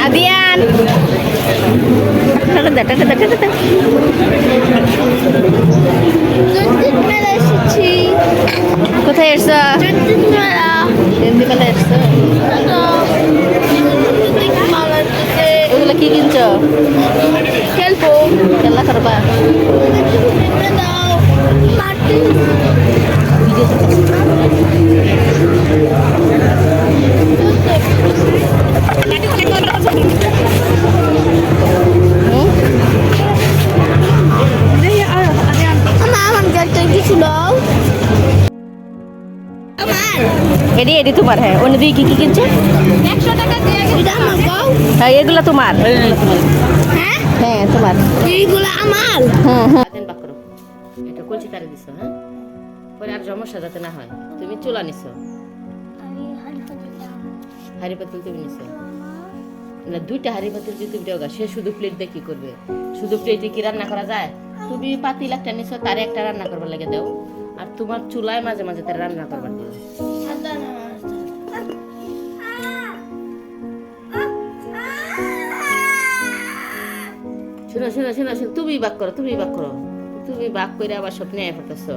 Adian. কোথায় এসছো? এগুলো কি কিনছো? খেলবো, খেলা করবা। এডি এডি তোমার, হ্যাঁ অন্যদিকে কি কি কিনছো? 100 টাকা দিয়ে হ্যাঁ এগুলো তোমার, হ্যাঁ তোমার এইগুলো আমার। হ্যাঁ হ্যাঁ এটা কলচি তারে দিছো, হ্যাঁ পরে আর সমস্যা যাতে না হয়। তুমি চুলা নিছো, হাড়ি পাতিল তুমি নিছো না, দুইটা হাড়ি পাতিল যদি তুমি দেওগা, সে শুধু প্লেট দিয়ে কি করবে? শুধু প্লেটে কি রান্না করা যায়? তুমি পাতিল একটা নিছো, তারে একটা রান্না করবার লাগে দাও, আর তোমার চুলায় মাঝে মাঝে তার রান্না করবার দিও। শোনো শোনো শোনো শোনো, তুমি বাক করো, তুমি বাক করো, তুমি বাক করে আবার স্বপ্নে আয় পড়তেছো।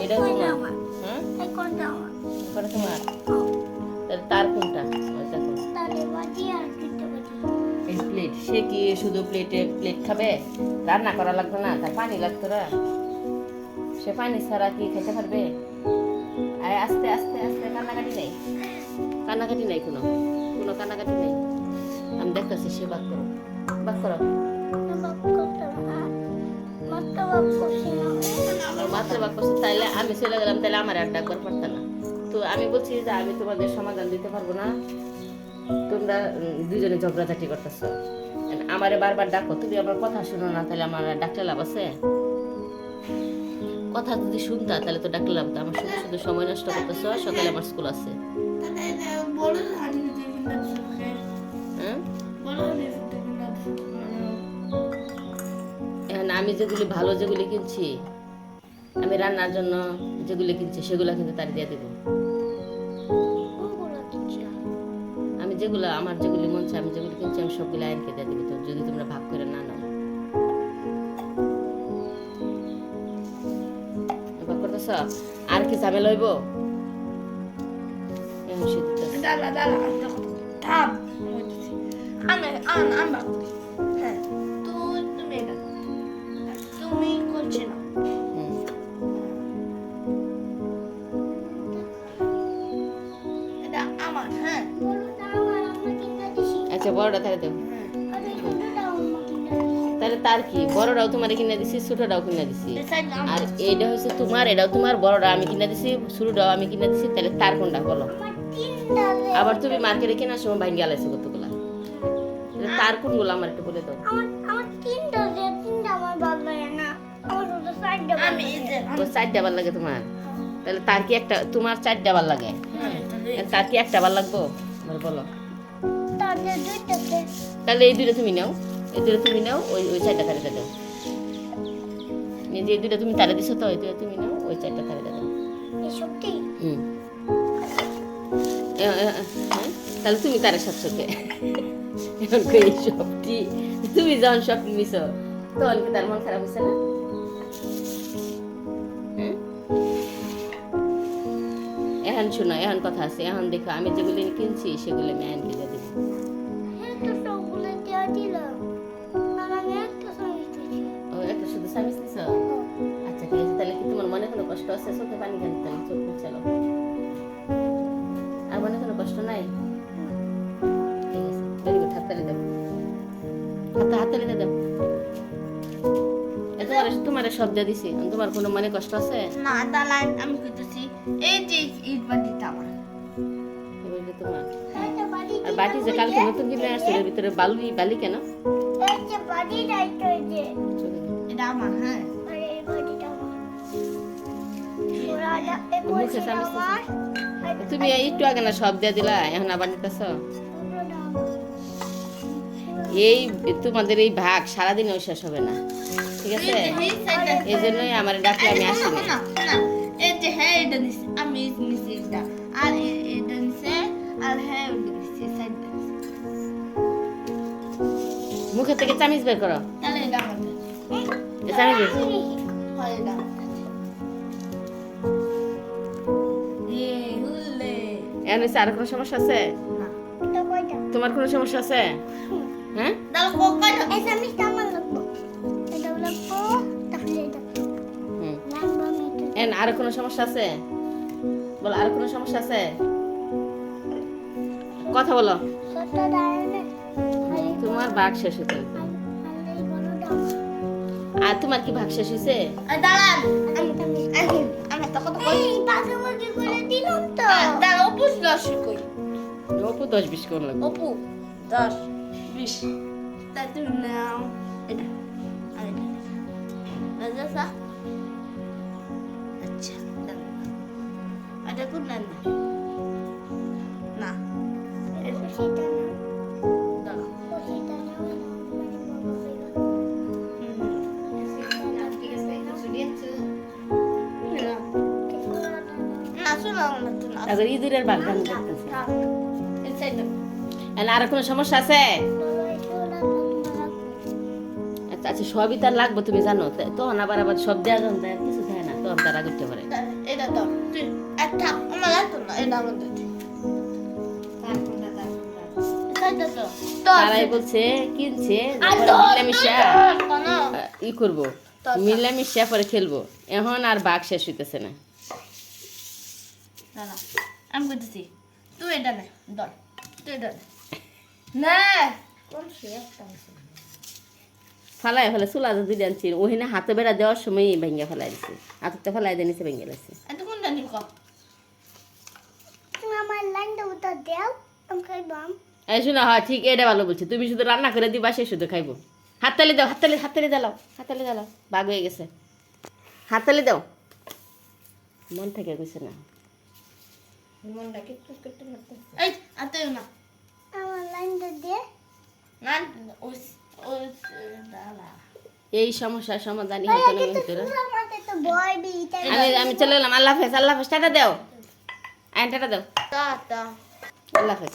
এটাও তোমার, হ্যাঁ কোনটা তোমার? তার কোনটা? এই প্লেট, সে কি শুধু প্লেটে প্লেট খাবে? রান্না করা লাগতো না? তার পানি লাগতো না? সে পানি ছাড়া কি খেতে পারবে? আস্তে আস্তে আস্তে, কান্নাকাটি নেই, কান্নাকাটি নেই, কোনো কোনো কান্নাকাটি নেই। আমি দেখতেছি, সে বাক করো, বাক করো। মাত্র বাক করছে, তাইলে আমি চলে গেলাম, তাহলে আমার আর ডাকবার পারত না। তো আমি বলছি যে আমি তোমাদের সমাধান দিতে পারবো না, তোমরা দুজনে ঝগড়াঝাটি করতেছ, আমারে বারবার ডাকো, তুমি আমার কথা শুনো না, তাহলে আমার ডাকলে লাভ আছে? কথা যদি শুনতা তাহলে তো ডাকলে লাভ। আমার শুধু শুধু সময় নষ্ট করতেছ, সকালে আমার স্কুল আছে। আমি যেগুলি ভালো যেগুলি কিনছি, আমি রান্নার জন্য যেগুলি কিনছি সেগুলো কিন্তু তার দিয়ে দেবো। আমি যেগুলো আমার যেগুলি মন চায়, আমি যেগুলি কিনছি, আমি সবগুলো আইনকে দিয়ে দেবো, তো যদি তোমরা ভাগ করে না নাও। ভাগ করতেছ? আর কি ঝামেলা হইব? আচ্ছা বড়টা তাহলে দেব, তাহলে তার কি? বড়টাও তোমার কিনে দিছি, ছোটটাও কিনে দিছি, আর এইটা হচ্ছে তোমার, এটাও তোমার, বড়টা আমি কিনে দিছি, ছোটটাও আমি কিনে দিছি, তাহলে তার কোনটা বলো? আবার তুমি মার্কেটে কেনার সময় বাইন গেলাইছো কতগুলা, তার কোনগুলো আমার একটু বলে দাও। ও 4টা বার লাগে তোমার, তাহলে তার কি একটা? তোমার 4টা বার লাগে, তার কি একটা বার লাগবো? বলো। তাহলে এই দুটো তুমি নাও, এই দুটো তুমি নাও, ওই 4টা তারিখে দাও। এই দুটো তুমি তারা দিছো তো, এই দুটো তুমি নাও, ওই 4টা তারিখে দাও। তাহলে তুমি তারা সবচেয়ে এই সবটি, তুমি যখন সব নিছো তখন কি তার মন খারাপ হচ্ছে না? এখন শোনো, এখন কথা আছে, এখন দেখো আমি যেগুলি কিনছি সেগুলো আমি আইনকে দিয়ে দেবো। একটা শুধু সার্ভিস নিছো? আচ্ছা ঠিক আছে, তাহলে কি তোমার মনে কোনো কষ্ট আছে? চোখে পানি কেন? তাহলে চোখ মুছালো, আর মনে কোনো কষ্ট নাই? ঠিক আছে, ভেরি গুড, হাততালি দাও, হাততালি দাও। তোমার সব দিয়ে দিছি, তোমার কোনো মনে কষ্ট আছে? না দালান আমি কইতেছি, এই যে ইট বাটিটা আমার, এবারে তোমার। আর বাটি যে কালকে নতুন কিনে আসছে, এর ভিতরে বালি কেন? এই যে বাটিটা, এই যে এটা আমার, হ্যাঁ এই বাটিটা আমার, ওরাটা এই বলছে আমার। তুমি একটু আগে না সব দিয়ে দিলা, এখন আবার নিতেছ? এই তোমাদের এই ভাগ সারাদিনও শেষ হবে না, ঠিক আছে? এই জন্যই আমার ডাকলে আমি আসি না। এই যে হ্যাঁ এটা দিছি আমি, নিছি এটা, আর মুখে থেকে চামিচ বের করো তাহলে এটা আমাদের এ চামিচ বের হয় এটা হুলে এর নিচে আর কোনো সমস্যা আছে না এটা কয়টা তোমার কোনো সমস্যা আছে হ্যাঁ দাও কয়টা এই সামিস আমার লাগবো এটা লাগবো তাহলে এটা হুম লাগবো মিটা এন আর কোনো সমস্যা আছে বল আর কোনো সমস্যা আছে কথা বলো ছোটটা দাঁড়ানে তোমার ভাগ শেষ হতে হবে। আলাই বড় দাও আর তোমার কি ভাগ শেষ হয়েছে দাঁড়ান আমি তো কত কই এই পাশে মুরগি করে দিলাম তো দাঁড়া অপু 10 কই অপু 10-20 কোন লাগবে অপু 10 20 তাই তুমি নাও এটা আরে রাজা আচ্ছা এটা কোন না না এটা সেটা না দাঁড়া সেটা না আবার ইঁদুরের ভাগ দান করতেছে এন আর কোনো সমস্যা আছে আচ্ছা আচ্ছা সবই তার লাগবে তুমি জানো তখন আবার আবার সব দেওয়া যখন দেয় কিছু দেয় না তখন তারা করতে পারে এটা দাও তুই একটা আমার লাগতো না এটা আমার দাও তারাই বলছে কিনছে মিলামিশা ই করবো মিলামিশা পরে খেলবো এখন আর বাঘ শেষ হইতেছে না আমি বলতেছি তুই এটা নে দল তুই এটা না কোন শেষ ফালাই ফেলে চুলা যদি আনছি ওখানে হাতে বেড়া দেওয়ার সময় ভেঙে ফেলাই দিছে হাতে ফেলাই দিয়ে নিচে ভেঙে লাগছে এত কোন জানি ক তুমি আমার লাইনটা উত্তর দাও আমি খাইবাম এই শোনা হয় ঠিক এটা ভালো বলছে তুমি শুধু রান্না করে দিবা সে শুধু খাইবো হাততালি দাও হাততালি দাও হাততালি দাও বাঘ হয়ে গেছে হাততালি দাও মন থেকে গেছে না মনটা কি করতে করতে এই আতে না আমার লাইনটা দে না ওই ওই দাঁড়া এই সমস্যার সমাধানই হতো না ভিতরে আমাদের তো ভয় দিতে আমি চলে এলাম আল্লাহ হাফেজ টাটা দাও আইন টাটা দাও টা টা আল্লাহ হাফেজ